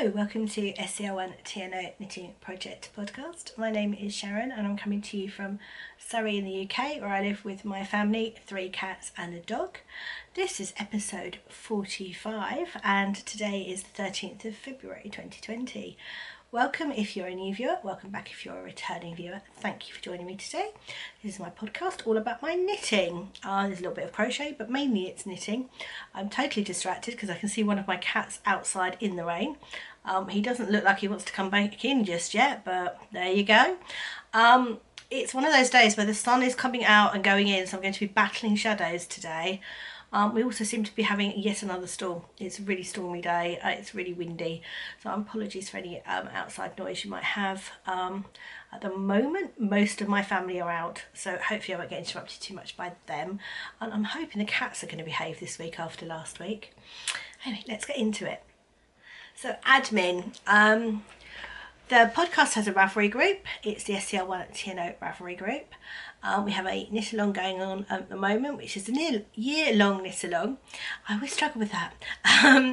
Hello, welcome to SCL1 TNO Knitting Project podcast. My name is Sharon and I'm coming to you from Surrey in the UK, where I live with my family, 3 cats and a dog. This is episode 45 and today is the 13th of February 2020. Welcome if you're a new viewer, welcome back if you're a returning viewer. Thank you for joining me today. This is my podcast all about my knitting. There's a little bit of crochet, but mainly it's knitting. I'm totally distracted because I can see one of my cats outside in the rain. He doesn't look like he wants to come back in just yet, but there you go. It's one of those days where the sun is coming out and going in, so I'm going to be battling shadows today. We also seem to be having yet another storm. It's a really stormy day, it's really windy, so apologies for any outside noise you might have. At the moment, most of my family are out, so hopefully I won't get interrupted too much by them. And I'm hoping the cats are going to behave this week after last week. Anyway, let's get into it. So admin. The podcast has a Ravelry group. It's the SCL1 TNO Ravelry group. We have a knit along going on at the moment, which is a year-long knit along. I always struggle with that,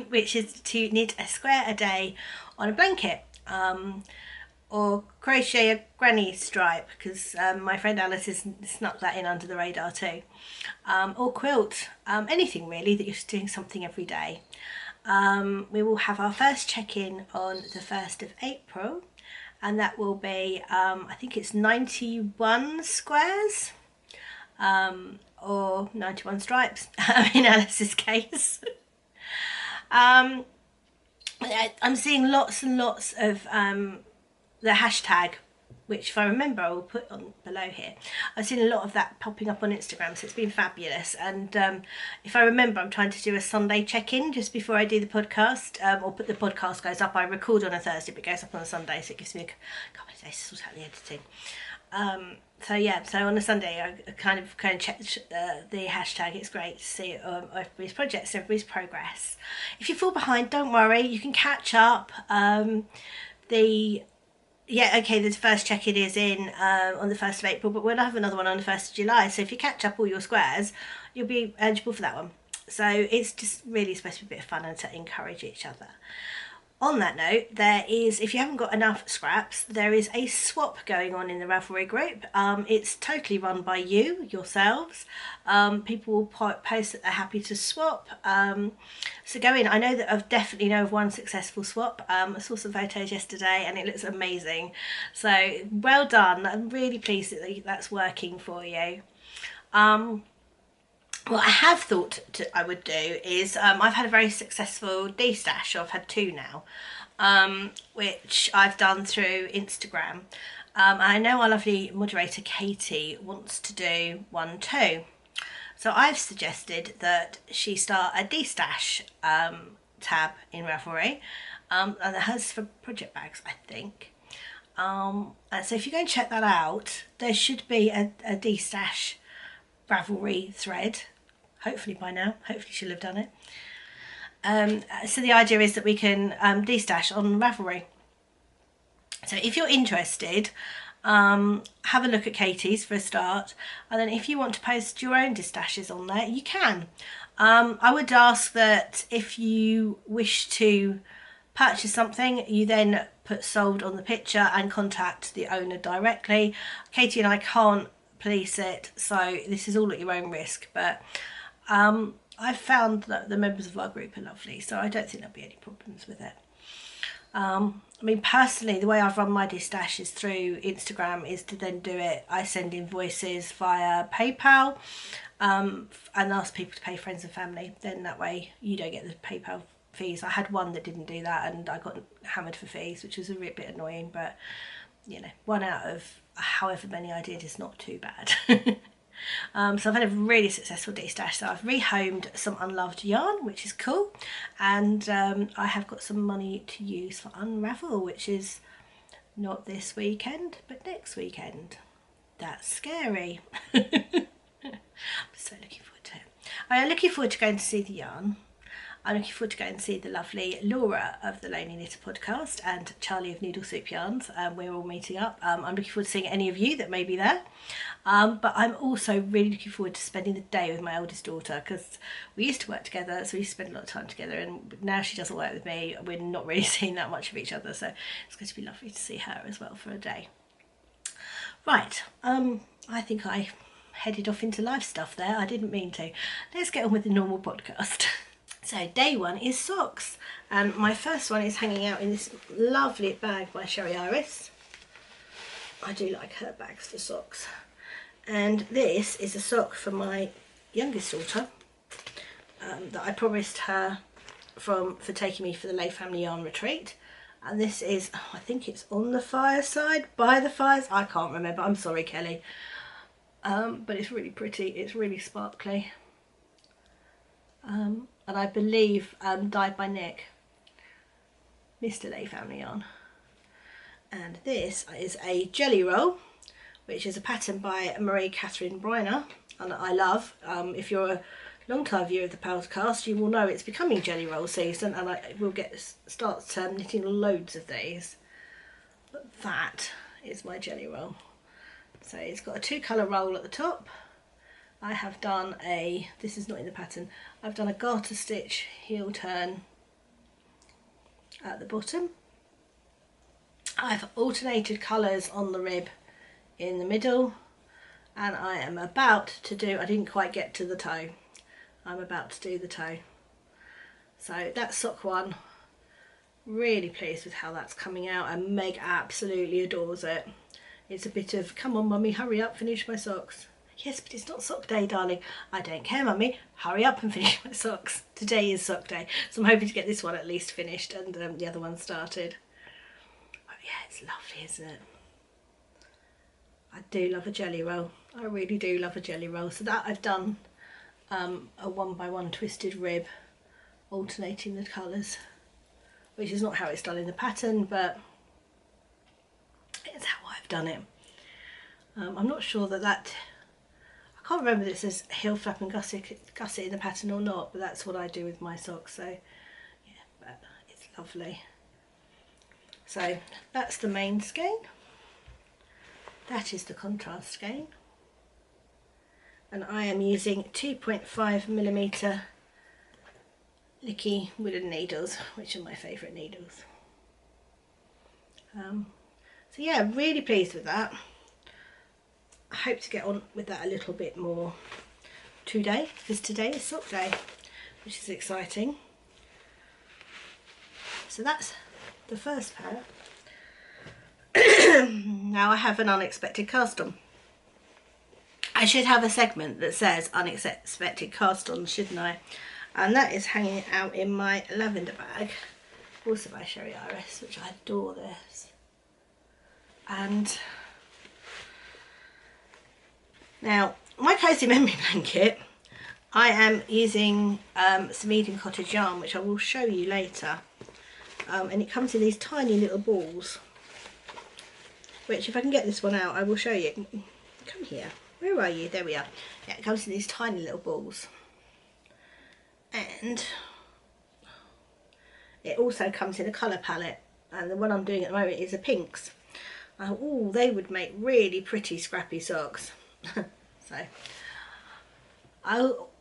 which is to knit a square a day on a blanket, or crochet a granny stripe, because my friend Alice has snuck that in under the radar too, or quilt, anything really that you're doing something every day. We will have our first check-in on the 1st of April. And that will be, I think it's 91 squares, or 91 stripes in Alice's case. I'm seeing lots and lots of the hashtag, which if I remember I will put on below here. I've seen a lot of that popping up on Instagram, so it's been fabulous. And if I remember, I'm trying to do a Sunday check-in just before I do the podcast, or the podcast goes up. I record on a Thursday, but it goes up on a Sunday, so it gives me a couple of days to sort out the editing. So on a Sunday I kind of check the hashtag. It's great to see everybody's projects, everybody's progress. If you fall behind, don't worry, you can catch up. The first check-in is in on the 1st of April, but we'll have another one on the 1st of July. So if you catch up all your squares, you'll be eligible for that one. So it's just really supposed to be a bit of fun and to encourage each other. On that note, there is, if you haven't got enough scraps, there is a swap going on in the Ravelry group. It's totally run by yourselves. People will post that they're happy to swap. So go in. I know that I've definitely know of one successful swap. I saw some photos yesterday and it looks amazing. So well done. I'm really pleased that that's working for you. What I have thought I would do is, I've had a very successful de-stash, I've had 2 now, which I've done through Instagram. I know our lovely moderator Katie wants to do one too. So I've suggested that she start a de-stash tab in Ravelry, and it has for project bags, I think. So if you go and check that out, there should be a de-stash Ravelry thread, hopefully by now. Hopefully she'll have done it. So the idea is that we can de-stash on Ravelry. So if you're interested, have a look at Katie's for a start, and then if you want to post your own de-stashes on there, you can. I would ask that if you wish to purchase something, you then put sold on the picture and contact the owner directly. Katie and I can't police it, so this is all at your own risk, but I've found that the members of our group are lovely, so I don't think there'll be any problems with it. I mean, personally, the way I've run my de-stash is through Instagram, is to then do it. I send invoices via PayPal and ask people to pay friends and family. Then that way you don't get the PayPal fees. I had one that didn't do that and I got hammered for fees, which was a bit annoying, but you know, 1 out of however many I did is not too bad. So I've had a really successful de-stash. So I've rehomed some unloved yarn, which is cool, and I have got some money to use for Unravel, which is not this weekend but next weekend. That's scary. I'm so looking forward to it. I am looking forward to going to see the yarn. I'm looking forward to going and see the lovely Laura of the Lonely Knitter podcast and Charlie of Needle Soup Yarns. We're all meeting up. I'm looking forward to seeing any of you that may be there. But I'm also really looking forward to spending the day with my oldest daughter, because we used to work together, so we used to spend a lot of time together, and now she doesn't work with me. We're not really seeing that much of each other, so it's going to be lovely to see her as well for a day. Right, I think I headed off into life stuff there. I didn't mean to. Let's get on with the normal podcast. So day one is socks, and my first one is hanging out in this lovely bag by Sherry Iris. I do like her bags for socks. And this is a sock for my youngest daughter that I promised her for taking me for the Lay Family Yarn retreat. And this is, I think it's on the fireside, by the fires, I can't remember, I'm sorry Kelly. But it's really pretty, it's really sparkly. And I believe dyed by Nick, Mr. Lay Family Yarn. And this is a jelly roll, which is a pattern by Marie Catherine Briner, and I love. If you're a long time viewer of the podcast, you will know it's becoming jelly roll season, and I will start knitting loads of these. But that is my jelly roll. So it's got a 2-colour roll at the top. I have done this is not in the pattern, I've done a garter stitch heel turn at the bottom. I've alternated colours on the rib in the middle, and I am about to do, I didn't quite get to the toe, I'm about to do the toe. So that's sock one. Really pleased with how that's coming out, and Meg absolutely adores it. It's a bit of, come on mummy, hurry up, finish my socks. Yes, but it's not sock day, darling. I don't care mummy, hurry up and finish my socks. Today is sock day, so I'm hoping to get this one at least finished and the other one started. Oh yeah, it's lovely, isn't it? I do love a jelly roll. I really do love a jelly roll. So that I've done a 1x1 twisted rib, alternating the colours, which is not how it's done in the pattern, but it's how I've done it. I'm not sure that I can't remember if it says heel flap and gusset in the pattern or not, but that's what I do with my socks. So yeah, but it's lovely. So that's the main skein. That is the contrast skein, and I am using 2.5mm Licky wooden needles, which are my favourite needles. So yeah, really pleased with that. I hope to get on with that a little bit more today, because today is sock day, which is exciting. So that's the first pair. Now I have an unexpected cast on. I should have a segment that says unexpected cast on, shouldn't I? And that is hanging out in my lavender bag, also by Sherry Iris, which I adore this. And now my Cozy Memory blanket, I am using some Eden Cottage yarn, which I will show you later. And it comes in these tiny little balls, which if I can get this one out I will show you. Come here, where are you? There we are. Yeah, it comes in these tiny little balls, and it also comes in a colour palette, and the one I'm doing at the moment is a pinks. Oh, they would make really pretty scrappy socks. So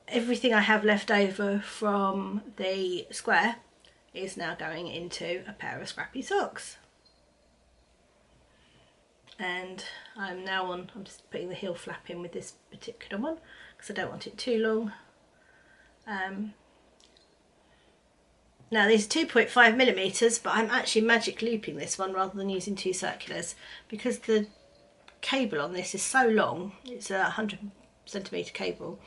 everything I have left over from the square is now going into a pair of scrappy socks. And I'm just putting the heel flap in with this particular one because I don't want it too long. Now these are 2.5mm, but I'm actually magic looping this one rather than using 2 circulars, because the cable on this is so long, it's a 100cm cable,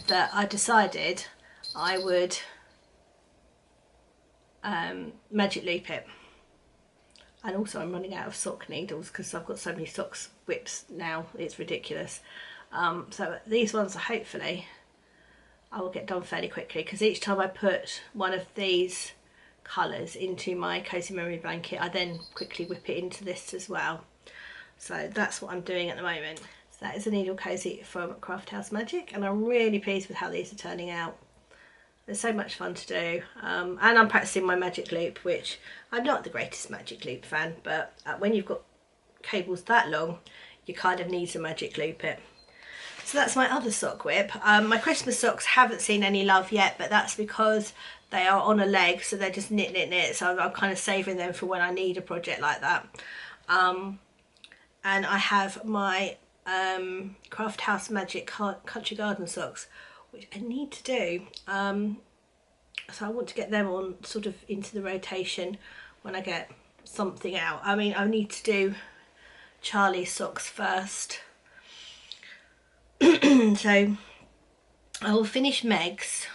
that I decided I would magic loop it. And also I'm running out of sock needles because I've got so many socks whips now, it's ridiculous. So these ones are hopefully I will get done fairly quickly, because each time I put one of these colours into my Cozy Memory blanket I then quickly whip it into this as well. So that's what I'm doing at the moment. So that is a needle cozy from Craft House Magic, and I'm really pleased with how these are turning out. They're so much fun to do. And I'm practicing my magic loop, which I'm not the greatest magic loop fan, but when you've got cables that long, you kind of need to magic loop it. So that's my other sock whip. My Christmas socks haven't seen any love yet, but that's because they are on a leg, so they're just knit. So I'm kind of saving them for when I need a project like that. And I have my Craft House Magic Country Garden socks, which I need to do. So I want to get them on sort of into the rotation when I get something out. I mean, I need to do Charlie's socks first. So I will finish Meg's,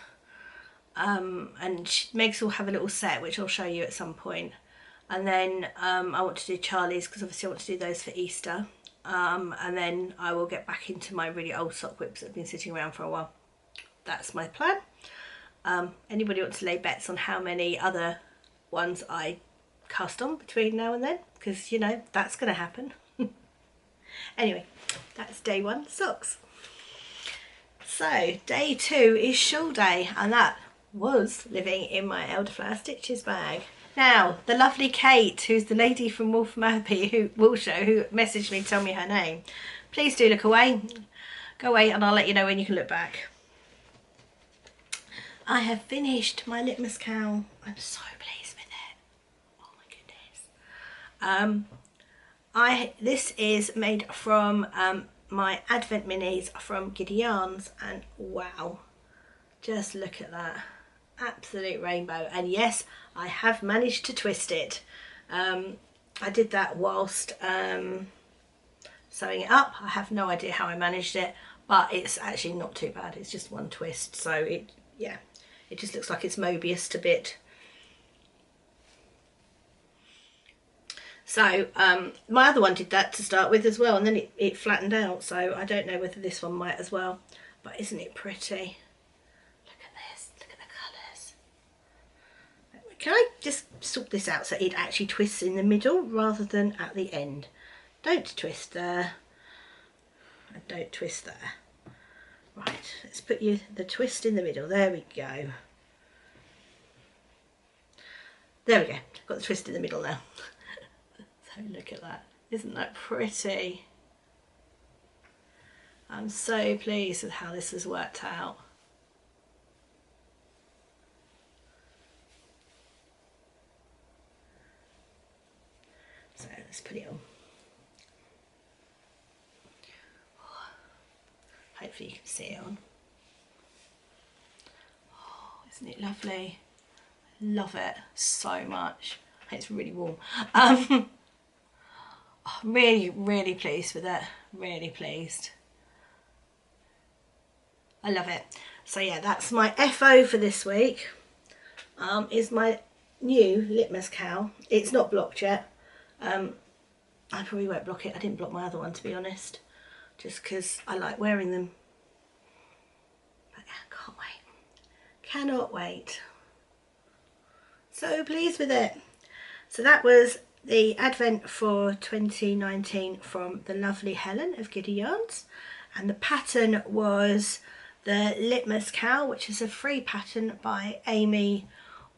and Meg's will have a little set which I'll show you at some point, and then I want to do Charlie's because obviously I want to do those for Easter, and then I will get back into my really old sock whips that have been sitting around for a while. That's my plan. Anybody want to lay bets on how many other ones I cast on between now and then, because you know that's going to happen. Anyway, that's day one socks. So day two is shawl day, and that was living in my Elderflower Stitches bag. Now, the lovely Kate, who's the lady from Wolfram Abbey, who messaged me to tell me her name, please do look away. Go away and I'll let you know when you can look back. I have finished my Litmus Cow. I'm so pleased with it. Oh my goodness. This is made from my Advent Minis from Giddy Yarns, and wow, just look at that. Absolute rainbow. And yes, I have managed to twist it. I did that whilst sewing it up. I have no idea how I managed it, but it's actually not too bad. It's just one twist, so it just looks like it's Mobiused a bit. So my other one did that to start with as well, and then it flattened out, so I don't know whether this one might as well, but isn't it pretty? Look at this, look at the colours. Can I just sort this out so it actually twists in the middle rather than at the end? Don't twist there, and don't twist there. Right, let's put the twist in the middle. There we go. There we go, got the twist in the middle now. So look at that, isn't that pretty? I'm so pleased with how this has worked out. So let's put it on. Hopefully you can see it on. Oh, isn't it lovely? Love it so much. It's really warm. I'm really pleased with it. Really pleased. I love it. So yeah, that's my FO for this week. Is my new Litmus Cow. It's not blocked yet. I probably won't block it. I didn't block my other one, to be honest, just because I like wearing them. But yeah, can't wait. Cannot wait. So pleased with it. So that was the Advent for 2019 from the lovely Helen of Giddy Yarns, and the pattern was the Litmus Cow, which is a free pattern by Amy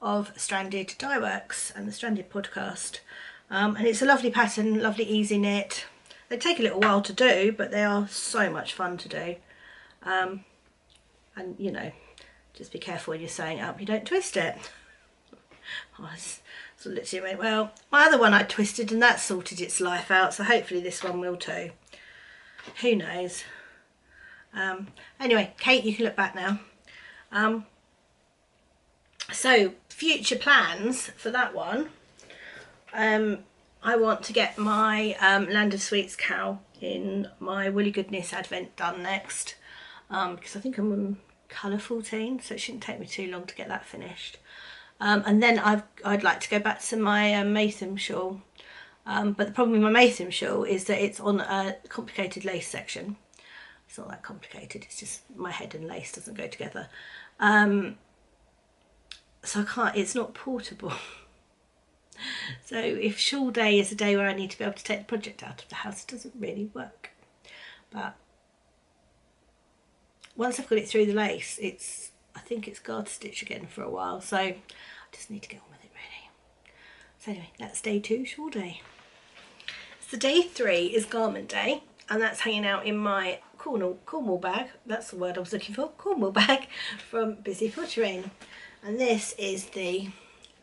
of Stranded Dye Works and the Stranded podcast, and it's a lovely pattern, lovely easy knit. They take a little while to do, but they are so much fun to do, and you know, just be careful when you're sewing it up you don't twist it. So literally went, well, my other one I twisted and that sorted its life out, so hopefully this one will too. Who knows? Anyway, Kate, you can look back now. So future plans for that one. I want to get my Land of Sweets cow in my Woolly Goodness Advent done next, because I think I'm on colour 14, so it shouldn't take me too long to get that finished. And then I'd like to go back to my Maytham shawl, but the problem with my Maytham shawl is that it's on a complicated lace section. It's not that complicated, it's just my head and lace doesn't go together. So I can't, it's not portable. So if shawl day is a day where I need to be able to take the project out of the house, it doesn't really work. But once I've got it through the lace, it's I think it's garter stitch again for a while, so I just need to get on with it really. So anyway, that's day 2, shawl day. So day 3 is garment day, and that's hanging out in my Cornwall bag. That's the word I was looking for, Cornwall bag from Busy Pottering. And this is the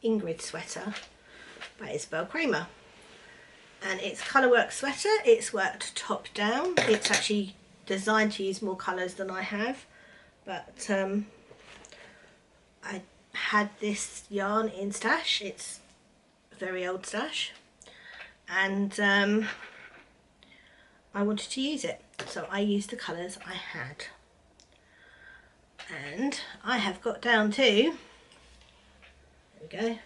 Ingrid sweater by Isabel Kramer. And it's colourwork sweater. It's worked top down. It's actually designed to use more colours than I have, but I had this yarn in stash. It's a very old stash, and I wanted to use it, so I used the colours I had. And I have got down to, there we go.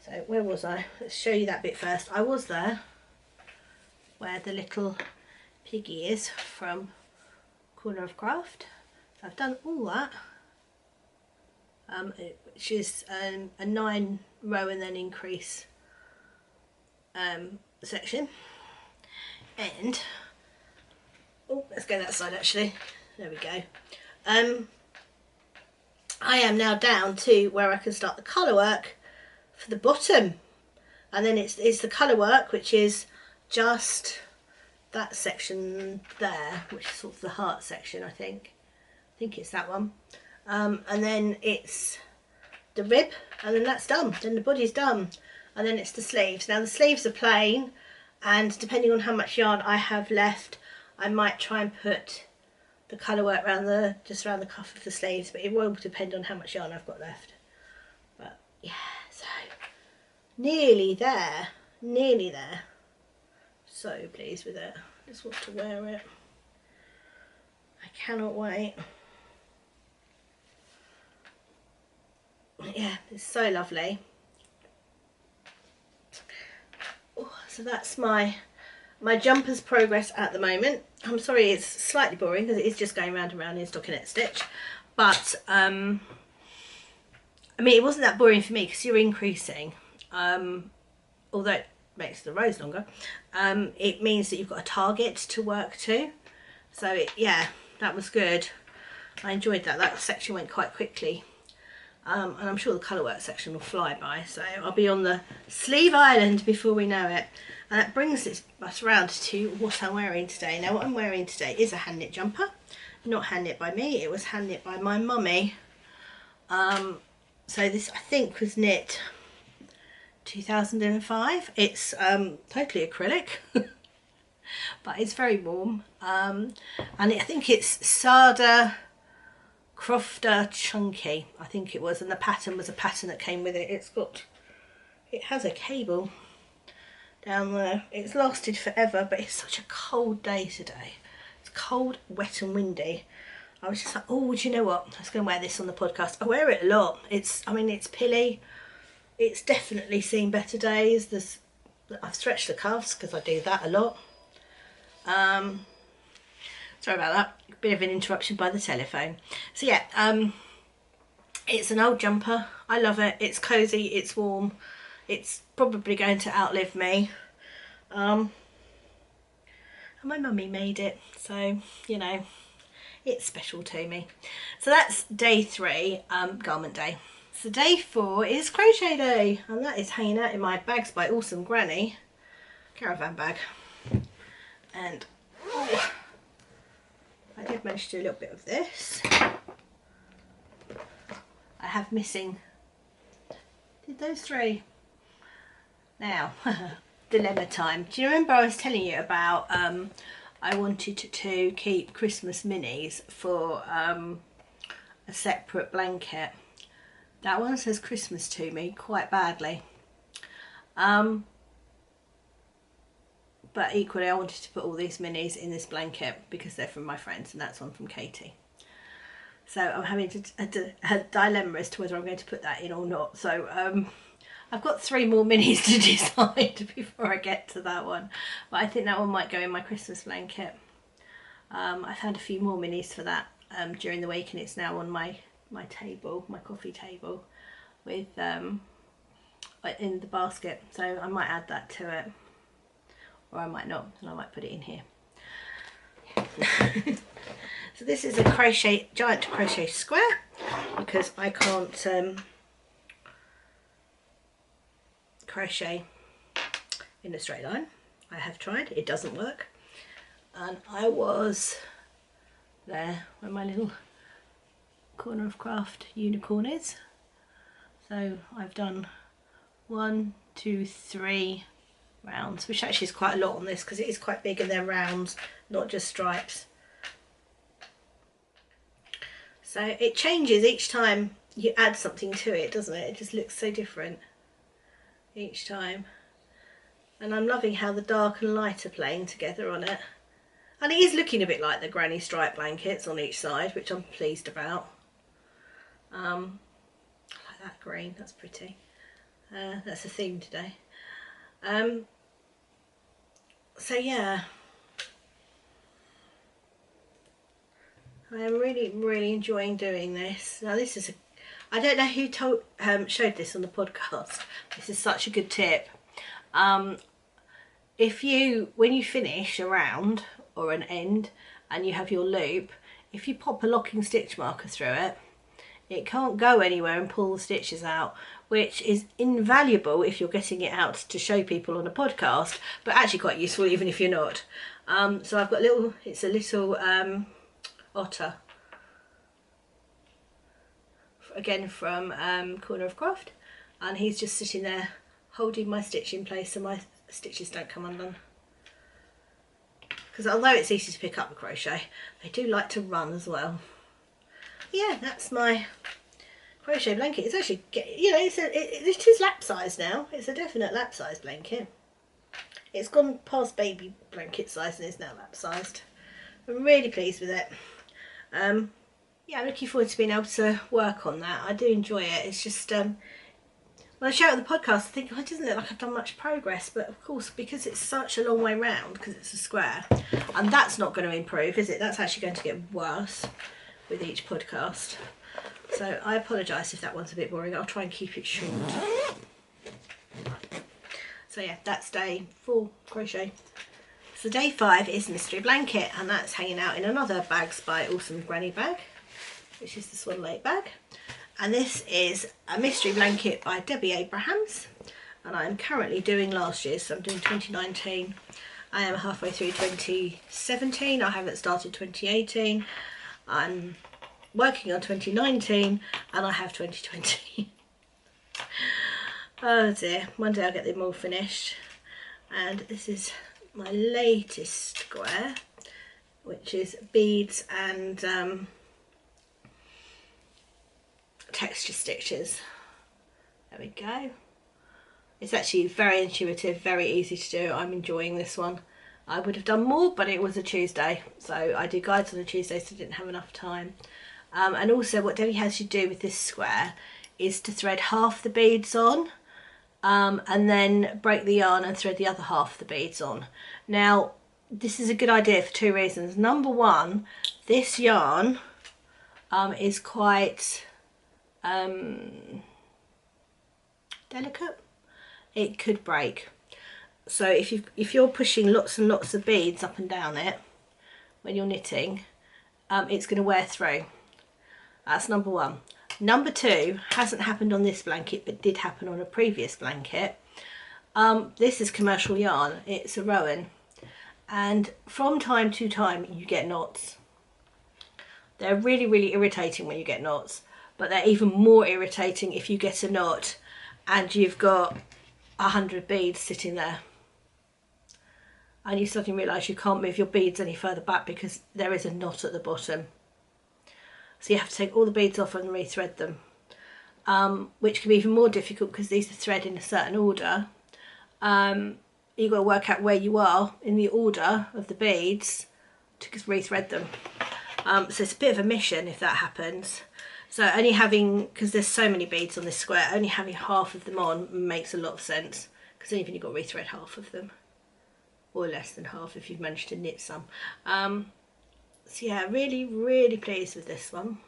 So where was I? Let's show you that bit first. I was there where the little piggy is from Corner of Craft. So I've done all that, which is a 9 row and then increase section. And oh, let's go that side actually. There we go. I am now down to where I can start the colour work for the bottom, and then it's the colour work, which is just that section there, which is sort of the heart section. I think it's that one, and then it's the rib, and then that's done. Then the body's done, and then it's the sleeves. Now the sleeves are plain, and depending on how much yarn I have left, I might try and put the colour work around just around the cuff of the sleeves, but it will depend on how much yarn I've got left. But yeah, so nearly there, nearly there. So pleased with it. Just want to wear it. I cannot wait. Yeah, it's so lovely. Oh, so that's my jumper's progress at the moment. I'm sorry it's slightly boring because it is just going round and round in stockinette stitch, but I mean it wasn't that boring for me because you're increasing, although it makes the rows longer. It means that you've got a target to work to, so yeah, that was good. I enjoyed that section went quite quickly, and I'm sure the colour work section will fly by, so I'll be on the sleeve island before we know it. And that brings us around to what I'm wearing today. Now what I'm wearing today is a hand knit jumper, not hand knit by me, it was hand knit by my mummy. So this I think was knit 2005. It's totally acrylic, but it's very warm, and I think it's Sada Crofter Chunky, I think it was, and the pattern was a pattern that came with it. It has a cable down there. It's lasted forever, but it's such a cold day today. It's cold, wet and windy. I was just like, oh, do you know what? I was going to wear this on the podcast. I wear it a lot. I mean, it's pilly. It's definitely seen better days. I've stretched the cuffs because I do that a lot. Sorry about that. A bit of an interruption by the telephone. So yeah, it's an old jumper. I love it. It's cosy. It's warm. It's probably going to outlive me. And my mummy made it, so you know, it's special to me. So that's day 3, garment day. So day 4 is crochet day, and that is hanging out in my Bags by Awesome Granny caravan bag. And oh, I did manage to do a little bit of this. I have missing, did those 3. Now, dilemma time. Do you remember I was telling you about I wanted to keep Christmas minis for a separate blanket? That one says Christmas to me quite badly. But equally I wanted to put all these minis in this blanket because they're from my friends, and that's one from Katie. So I'm having a dilemma as to whether I'm going to put that in or not. So I've got 3 more minis to decide before I get to that one, but I think that one might go in my Christmas blanket. I found a few more minis for that during the week, and it's now on my table, my coffee table, with in the basket. So I might add that to it, or I might not, and I might put it in here. So this is a giant crochet square. because I can't crochet in a straight line. I have tried, it doesn't work. And I was there where my little corner of craft unicorn is. So I've done 1, 2, 3 rounds, which actually is quite a lot on this because it is quite big and they're rounds, not just stripes. So it changes each time you add something to it, doesn't it? It just looks so different each time. And I'm loving how the dark and light are playing together on it. And it is looking a bit like the granny stripe blankets on each side, which I'm pleased about. I like that green, that's pretty. That's the theme today. So yeah, I am really enjoying doing this. Now this is a, I don't know who showed this on the podcast. This is such a good tip. If you, when you finish a round or an end and you have your loop, if you pop a locking stitch marker through it, it can't go anywhere and pull the stitches out, which is invaluable if you're getting it out to show people on a podcast, but actually quite useful even if you're not. So I've got a little, it's a little otter, again from Corner of Craft, and he's just sitting there holding my stitch in place so my stitches don't come undone. Because although it's easy to pick up the crochet, they do like to run as well. Yeah, that's my crochet blanket. It's actually, you know, it is lap size now. It's a definite lap size blanket. It's gone past baby blanket size and is now lap sized. I'm really pleased with it. Yeah, I'm looking forward to being able to work on that. I do enjoy it. It's just when I show it on the podcast, I think, oh, it doesn't look like I've done much progress, but of course, because it's such a long way round, because it's a square, and that's not going to improve, is it? That's actually going to get worse with each podcast. So I apologise if that one's a bit boring. I'll try and keep it short. So yeah, that's day 4 crochet. So day 5 is Mystery Blanket, and that's hanging out in another Bags by Awesome Granny bag, which is the Swan Lake bag. And this is a Mystery Blanket by Debbie Abrahams, and I'm currently doing last year, so I'm doing 2019. I am halfway through 2017. I haven't started 2018. I'm working on 2019 and I have 2020. Oh dear, one day I'll get them all finished. And this is my latest square, which is beads and texture stitches. There we go. It's actually very intuitive, very easy to do. I'm enjoying this one. I would have done more, but it was a Tuesday, so I do guides on a Tuesday, so I didn't have enough time. And also what Debbie has you do with this square is to thread half the beads on, and then break the yarn and thread the other half of the beads on. Now, this is a good idea for 2 reasons. Number one, this yarn is quite delicate. It could break. So if you're pushing lots and lots of beads up and down it when you're knitting, it's going to wear through. That's number one. Number two, hasn't happened on this blanket but did happen on a previous blanket. This is commercial yarn. It's a Rowan, and from time to time you get knots. They're really irritating when you get knots, but they're even more irritating if you get a knot and you've got 100 beads sitting there and you suddenly realise you can't move your beads any further back because there is a knot at the bottom. So you have to take all the beads off and rethread them, which can be even more difficult because these are thread in a certain order. You've got to work out where you are in the order of the beads to rethread them. So it's a bit of a mission if that happens. So only having, because there's so many beads on this square, only having half of them on makes a lot of sense, because then you've got to rethread half of them, or less than half if you've managed to knit some. So yeah, really pleased with this one.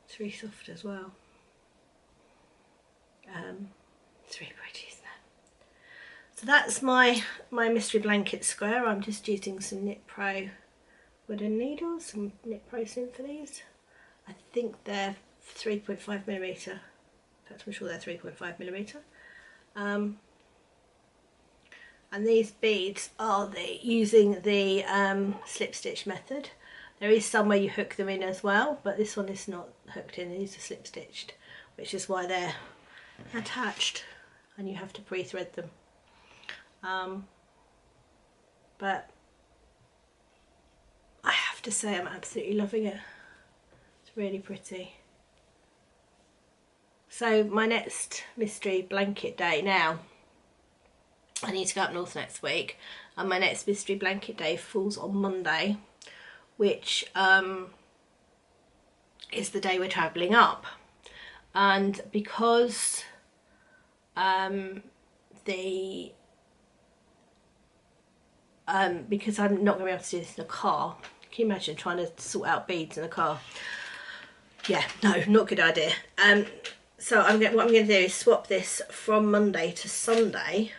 It's really soft as well. It's really pretty, isn't it? So that's my mystery blanket square. I'm just using some Knit Pro wooden needles, some Knit Pro Symphonies. I think they're 3.5mm. In fact, I'm sure they're 3.5mm. And these beads are using the slip stitch method. There is some where you hook them in as well, but this one is not hooked in. These are slip stitched, which is why they're attached and you have to pre-thread them. But I have to say I'm absolutely loving it. It's really pretty. So my next mystery blanket day now, I need to go up north next week, and my next mystery blanket day falls on Monday, which is the day we're travelling up. And because because I'm not going to be able to do this in a car. Can you imagine trying to sort out beads in a car? Yeah, no, not a good idea. So what I'm going to do is swap this from Monday to Sunday,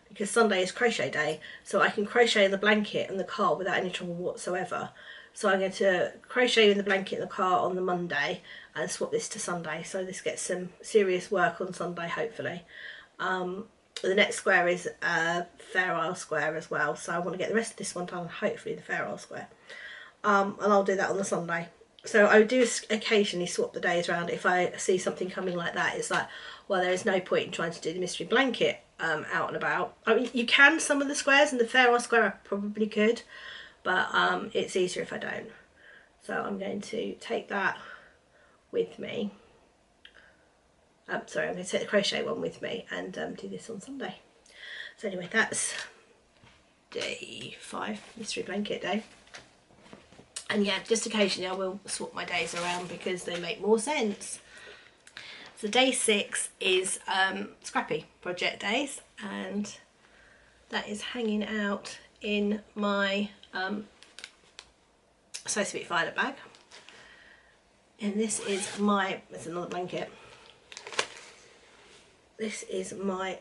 because Sunday is crochet day, so I can crochet in the blanket in the car without any trouble whatsoever. So I'm going to crochet in the blanket in the car on the Monday and swap this to Sunday, so this gets some serious work on Sunday, hopefully. The next square is a Fair Isle square as well, so I want to get the rest of this one done, hopefully the Fair Isle square. And I'll do that on the Sunday. So I do occasionally swap the days around. If I see something coming like that, it's like, well, there is no point in trying to do the mystery blanket out and about. I mean, you can some of the squares, and the Fair Isle square I probably could, but it's easier if I don't. So I'm going to take that with me. Sorry, I'm going to take the crochet one with me and do this on Sunday. So anyway, that's day 5, mystery blanket day. And yeah, just occasionally I will swap my days around because they make more sense. So day 6 is Scrappy project days, and that is hanging out in my So Sweet Violet bag. And this is my, it's another blanket. This is my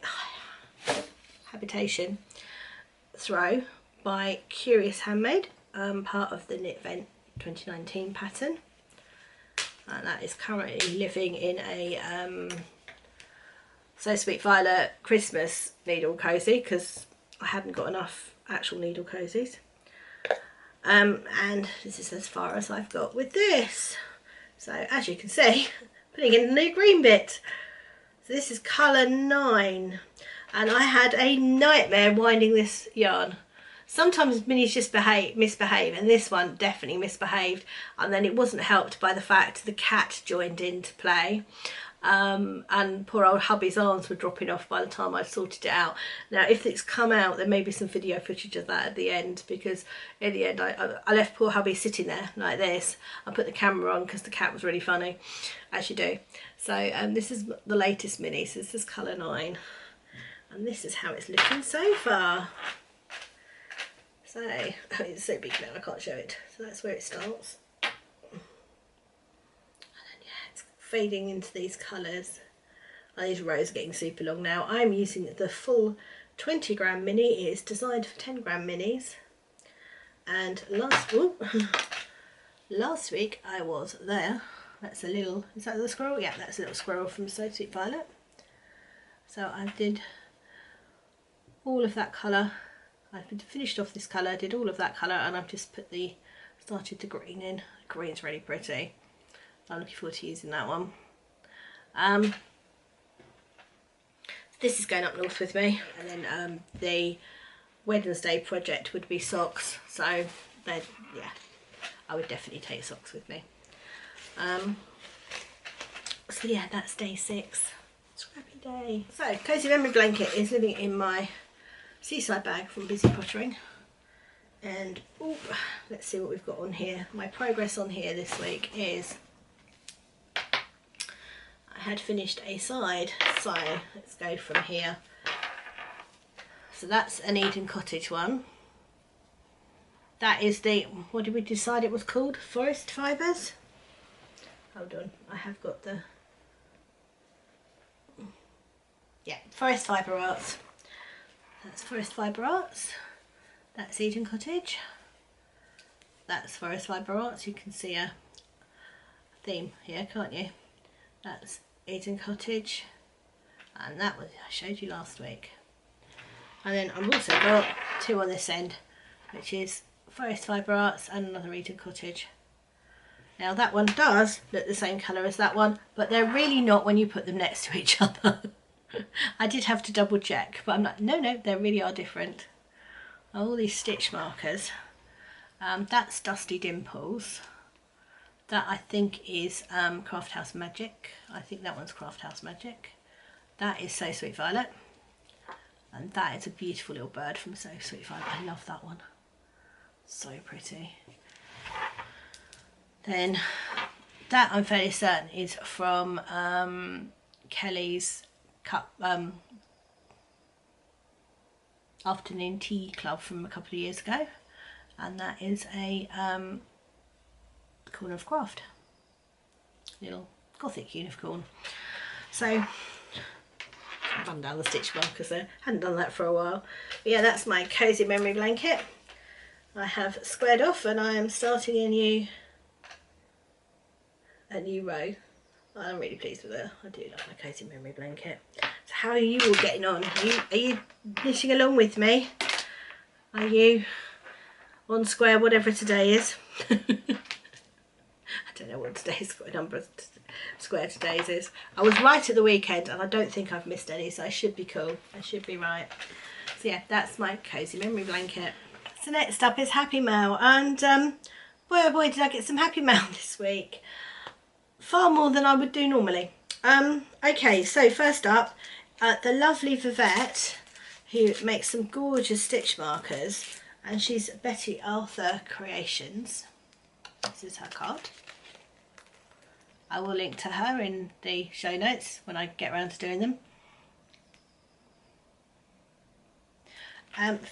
Habitation Throw by Curious Handmade, part of the Knit Vent 2019 pattern. And that is currently living in a So Sweet Violet Christmas needle cozy, because I hadn't got enough actual needle cozies. And this is as far as I've got with this. So as you can see, putting in the new green bit. So this is colour 9, and I had a nightmare winding this yarn. Sometimes minis just misbehave, and this one definitely misbehaved, and then it wasn't helped by the fact the cat joined into play, and poor old hubby's arms were dropping off by the time I sorted it out. Now if it's come out, there may be some video footage of that at the end, because in the end I left poor hubby sitting there like this. I put the camera on because the cat was really funny, as you do. So this is the latest mini, so this is colour 9, and this is how it's looking so far. So it's so big now I can't show it. So that's where it starts. And then yeah, it's fading into these colours. Oh, these rows are getting super long now. I'm using the full 20 gram mini. It is designed for 10 gram minis. And last week I was there. That's a little, is that the squirrel? Yeah, that's a little squirrel from So Sweet Violet. So I did all of that colour. I've finished off this colour, did all of that colour, and I've just started the green in. The green's really pretty. I'm looking forward to using that one. This is going up north with me, and then the Wednesday project would be socks. So then, yeah, I would definitely take socks with me. So yeah, that's day 6. Scrappy day. So Cozy Memory Blanket is living in my Seaside bag from Busy Pottering, and let's see what we've got on here. My progress on here this week is I had finished a side, so let's go from here. So that's an Eden Cottage one. That is the, what did we decide it was called? Forest Fibres? Hold on, I have got the, yeah, Forest Fibre Arts. That's Forest Fibre Arts. That's Eden Cottage. That's Forest Fibre Arts. You can see I theme here, can't you? That's Eden Cottage, and that was I showed you last week. And then I've also got two on this end, which is Forest Fibre Arts and another Eden Cottage. Now that one does look the same colour as that one, but they're really not when you put them next to each other. I did have to double check, but I'm like, no, they really are different. All these stitch markers. That's Dusty Dimples. That I think is Craft House Magic. I think that one's Craft House Magic. That is So Sweet Violet. And that is a beautiful little bird from So Sweet Violet. I love that one. So pretty. Then that I'm fairly certain is from Kelly's Cup Afternoon Tea Club from a couple of years ago. And that is a Corner of Craft. Little gothic unicorn. So run down the stitch markers there. Hadn't done that for a while. But yeah, that's my cozy memory blanket. I have squared off and I am starting a new row. I'm really pleased with it. I do love my cozy memory blanket. So how are you all getting on? Are you knitting along with me? Are you on square whatever today is? I don't know what today's number of square today's is. I was right at the weekend and I don't think I've missed any, so I should be cool. I should be right. So yeah, that's my cozy memory blanket. So next up is Happy Mail, and boy oh boy did I get some Happy Mail this week. Far more than I would do normally. Okay, so first up, the lovely Vivette, who makes some gorgeous stitch markers, and she's Betty Arthur Creations. This is her card. I will link to her in the show notes when I get around to doing them.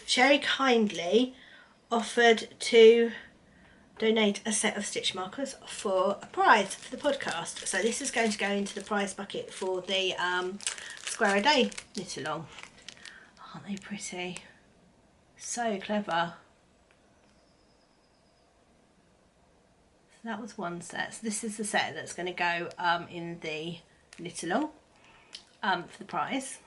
Sherry kindly offered to donate a set of stitch markers for a prize for the podcast. So this is going to go into the prize bucket for the Square a Day knit along. Aren't they pretty? So clever. So that was one set. So this is the set that's going to go in the knit along for the prize.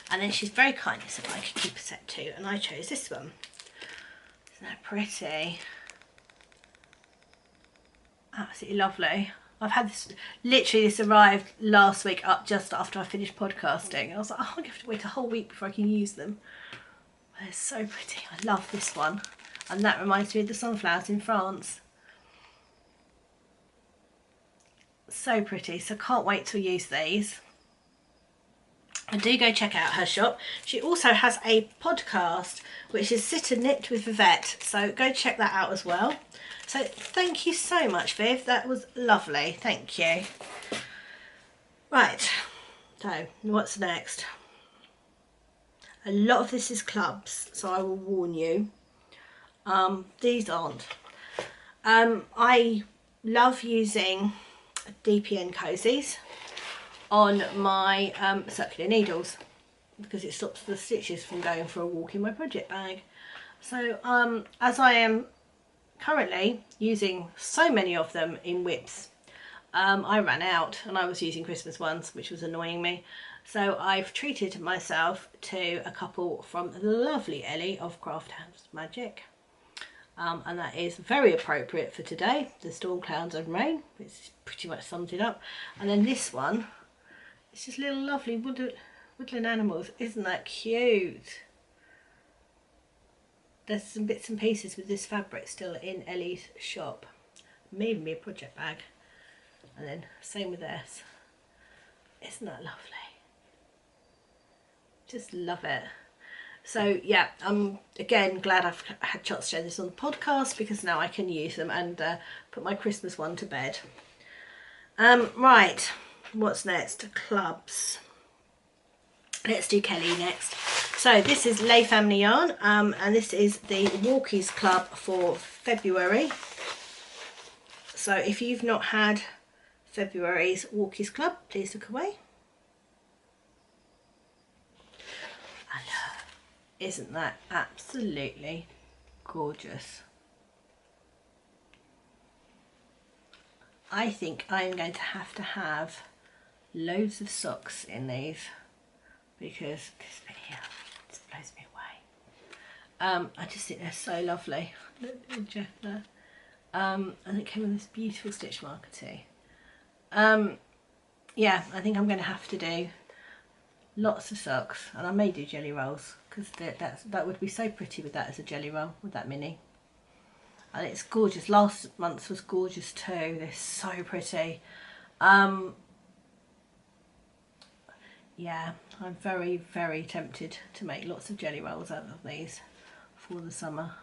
And then she's very kind as if I could keep a set too, and I chose this one. Isn't that pretty? Absolutely lovely. I've had this, literally this arrived last week up just after I finished podcasting. I was like, oh, I'm going to have to wait a whole week before I can use them. They're so pretty. I love this one. And that reminds me of the sunflowers in France. So pretty. So can't wait to use these. And do go check out her shop. She also has a podcast which is Sit and Knit with Vivette, so go check that out as well. So thank you so much, Viv, that was lovely, thank you. Right, so what's next? A lot of this is clubs, so I will warn you. These aren't. I love using DPN cozies on my circular needles because it stops the stitches from going for a walk in my project bag. So as I am currently using so many of them in whips, I ran out and I was using Christmas ones, which was annoying me. So I've treated myself to a couple from the lovely Ellie of Craft House Magic. And that is very appropriate for today, the storm clouds and rain, which pretty much sums it up. And then this one, it's just little lovely woodland animals. Isn't that cute? There's some bits and pieces with this fabric still in Ellie's shop. Made me a project bag. And then same with this. Isn't that lovely? Just love it. So yeah, I'm again glad I've had a chance to share this on the podcast because now I can use them and put my Christmas one to bed. Right. What's next? Clubs. Let's do Kelly next. So this is Lay Family Yarn, and this is the Walkies Club for February. So if you've not had February's Walkies Club, please look away. And isn't that absolutely gorgeous? I think I'm going to have loads of socks in these, because this bit here just blows me away. I just think they're so lovely. Look, Jeff there. And it came with this beautiful stitch marker too. Yeah, I think I'm going to have to do lots of socks, and I may do jelly rolls, because that would be so pretty with that as a jelly roll, with that mini. And it's gorgeous. Last month's was gorgeous too. They're so pretty. Yeah, I'm very, very tempted to make lots of jelly rolls out of these for the summer.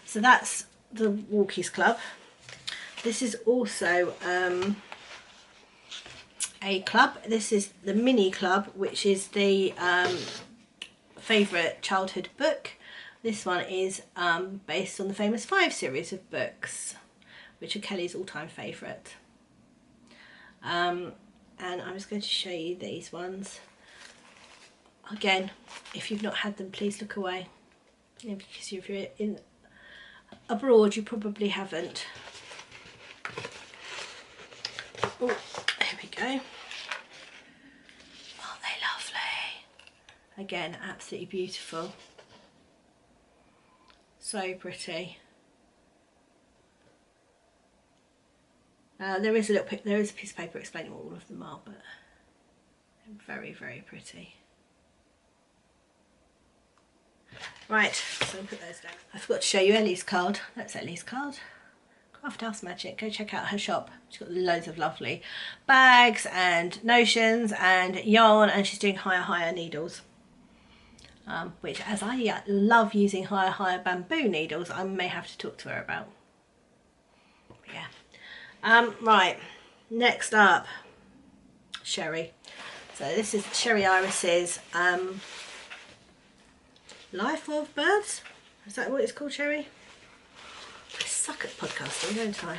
So that's the Walkies Club. This is also a club. This is the mini club, which is the favourite childhood book. This one is based on the Famous Five series of books, which are Kelly's all-time favourite. And I was going to show you these ones. Again, if you've not had them, please look away. Yeah, because if you're in abroad, you probably haven't. Oh, here we go. Aren't they lovely? Again, absolutely beautiful. So pretty. There is a piece of paper explaining what all of them are, but they're very, very pretty. Right, so I'll put those down. I forgot to show you Ellie's card. That's Ellie's card. Craft House Magic. Go check out her shop. She's got loads of lovely bags and notions and yarn, and she's doing higher needles. Which, as I love using higher bamboo needles, I may have to talk to her about. But yeah. Right, next up, Sherry. So this is Sherry Iris's Life of Birds. Is that what it's called, Sherry? I suck at podcasting, don't I?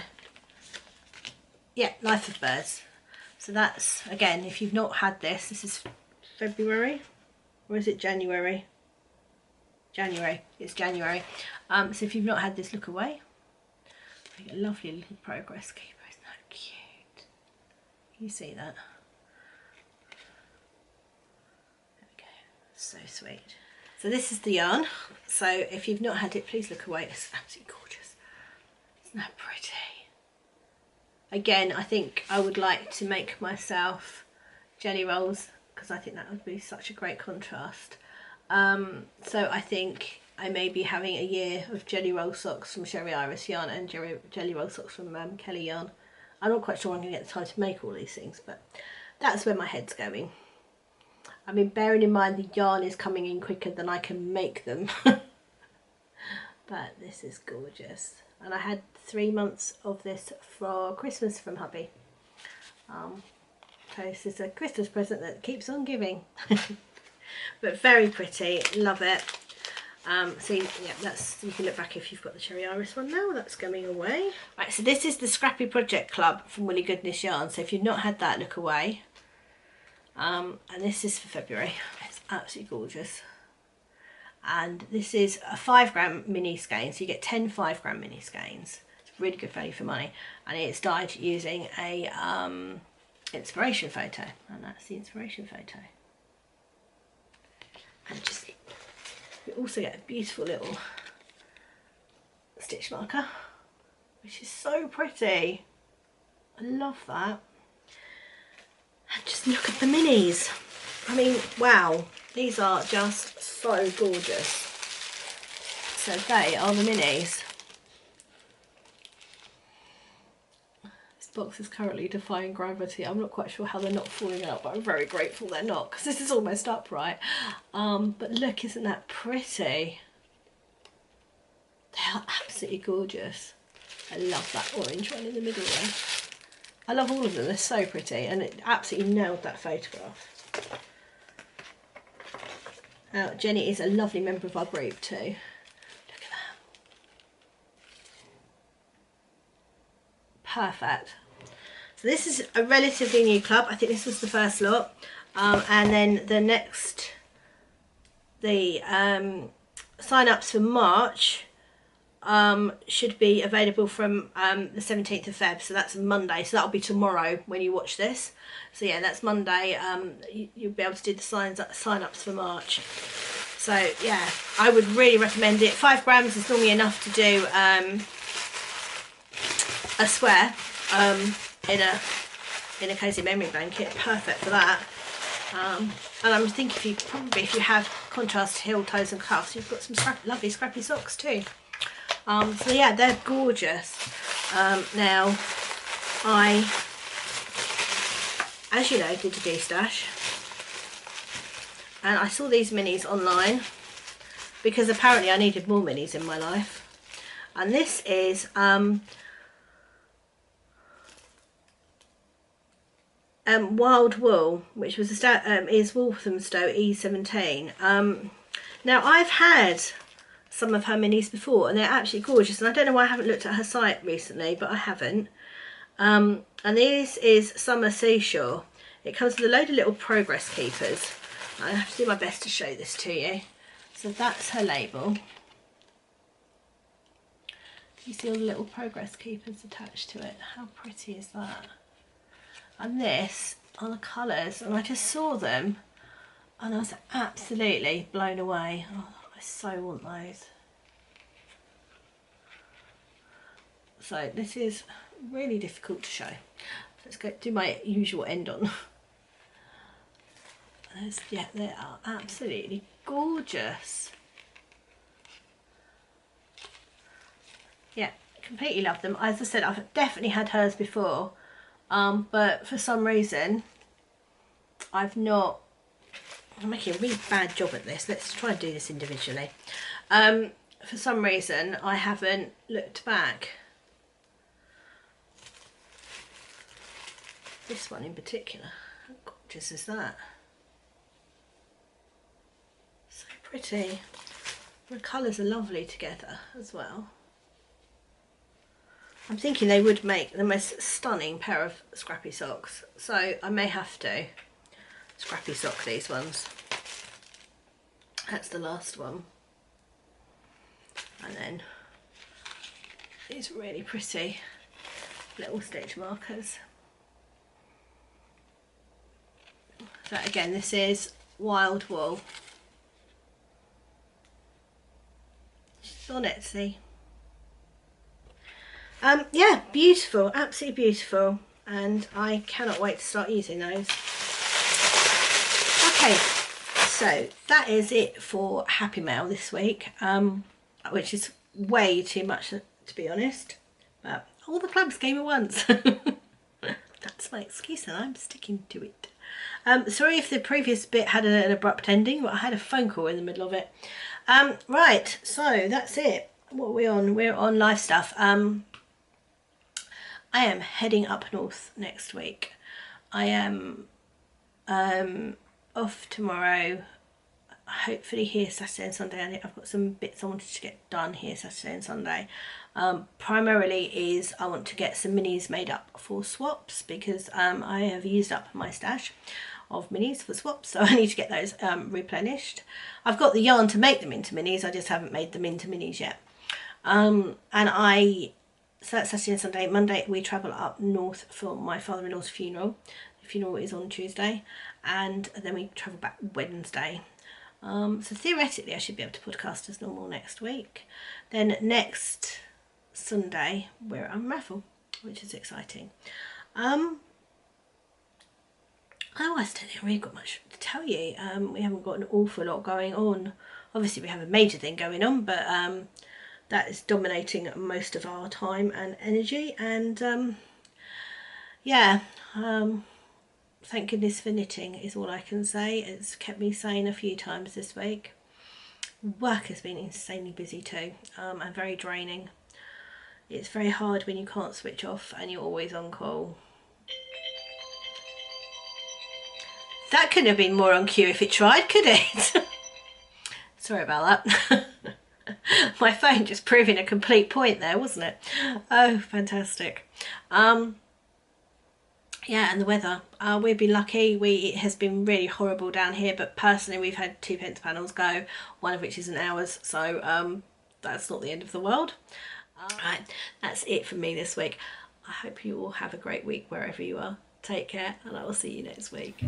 Yeah, Life of Birds. So that's, again, if you've not had this is February. Or is it January? January. It's January. So if you've not had this, look away. A lovely little progress keeper. Isn't that cute? Can you see that? There we go. So sweet. So this is the yarn. So if you've not had it, please look away. It's absolutely gorgeous. Isn't that pretty? Again, I think I would like to make myself jelly rolls, because I think that would be such a great contrast. So I think I may be having a year of jelly roll socks from Sherry Iris yarn and jelly roll socks from Kelly yarn. I'm not quite sure I'm going to get the time to make all these things, but that's where my head's going. I mean, bearing in mind the yarn is coming in quicker than I can make them. But this is gorgeous. And I had 3 months of this for Christmas from hubby. So this is a Christmas present that keeps on giving. But very pretty, love it. See, yeah, that's, you can look back if you've got the Sherry Iris one now. That's going away. Right, so this is the Scrappy Project Club from Woolly Goodness Yarn. So if you've not had that, look away. And this is for February. It's absolutely gorgeous. And this is a 5 gram mini skein, so you get 10 5-gram mini skeins. It's really good value for money, and it's dyed using a inspiration photo, and that's the inspiration photo. And just, you also get a beautiful little stitch marker, which is so pretty. I love that. And just look at the minis. I mean, wow, these are just so gorgeous. So they are the minis. This box is currently defying gravity. I'm not quite sure how they're not falling out, but I'm very grateful they're not, because this is almost upright. But look, isn't that pretty? They are absolutely gorgeous. I love that orange one in the middle there. I love all of them, they're so pretty, and it absolutely nailed that photograph. Now, Jenny is a lovely member of our group too. Look at that. Perfect. So this is a relatively new club. I think this was the first lot. And then the next, the sign-ups for March should be available from the 17th of Feb, so that's Monday, so that'll be tomorrow when you watch this. So yeah, that's Monday. You'll be able to do the sign-ups for March. So yeah, I would really recommend it. 5 grams is normally enough to do a square in a cozy memory blanket. Perfect for that. And I'm thinking if you have contrast heel toes and cuffs, you've got some lovely scrappy socks too. So yeah, they're gorgeous. Now I, as you know, did a D-stash, and I saw these minis online because apparently I needed more minis in my life. And this is Wild Wool, which was is Walthamstow E17. Now I've had some of her minis before and they're absolutely gorgeous, and I don't know why I haven't looked at her site recently, but I haven't. And this is Summer Seashore. It comes with a load of little progress keepers. I have to do my best to show this to you. So that's her label. You see all the little progress keepers attached to it. How pretty is that? And this are the colours, and I just saw them and I was absolutely blown away. Oh, I so want those. So this is really difficult to show. Let's go do my usual end on. Yeah, they are absolutely gorgeous. Yeah, completely love them. As I said, I've definitely had hers before, but for some reason I've not. I'm making a really bad job at this. Let's try and do this individually. For some reason I haven't looked back. This one in particular, how gorgeous is that? So pretty. The colours are lovely together as well. I'm thinking they would make the most stunning pair of scrappy socks, so I may have to scrappy sock these ones. That's the last one. And then these really pretty little stitch markers. So again, this is Wild Wool. It's on Etsy. Yeah, beautiful, absolutely beautiful, and I cannot wait to start using those. Okay, so that is it for Happy Mail this week, which is way too much to be honest, but all the plums came at once. That's my excuse and I'm sticking to it. Sorry if the previous bit had an abrupt ending, but I had a phone call in the middle of it. Right, so that's it. What are we on? We're on live stuff. I am heading up north next week. I am off tomorrow, hopefully here Saturday and Sunday. I've got some bits I wanted to get done here Saturday and Sunday. Primarily is I want to get some minis made up for swaps, because I have used up my stash of minis for swaps, so I need to get those replenished. I've got the yarn to make them into minis, I just haven't made them into minis yet. So that's Saturday and Sunday. Monday we travel up north for my father-in-law's funeral. The funeral is on Tuesday, and then we travel back Wednesday. So theoretically I should be able to podcast as normal next week. Then next Sunday we're at Raffle, which is exciting. Otherwise I don't think I've really got much to tell you. We haven't got an awful lot going on. Obviously we have a major thing going on, but that is dominating most of our time and energy, and yeah, thank goodness for knitting is all I can say. It's kept me sane a few times this week. Work has been insanely busy too, and very draining. It's very hard when you can't switch off and you're always on call. That couldn't have been more on cue if it tried, could it? Sorry about that. My phone just proving a complete point there, wasn't it? Oh, fantastic. Yeah, and the weather. We've been lucky. It has been really horrible down here, but personally we've had 2 pence panels go, one of which isn't ours, so that's not the end of the world. Right, that's it for me this week. I hope you all have a great week wherever you are. Take care, and I will see you next week.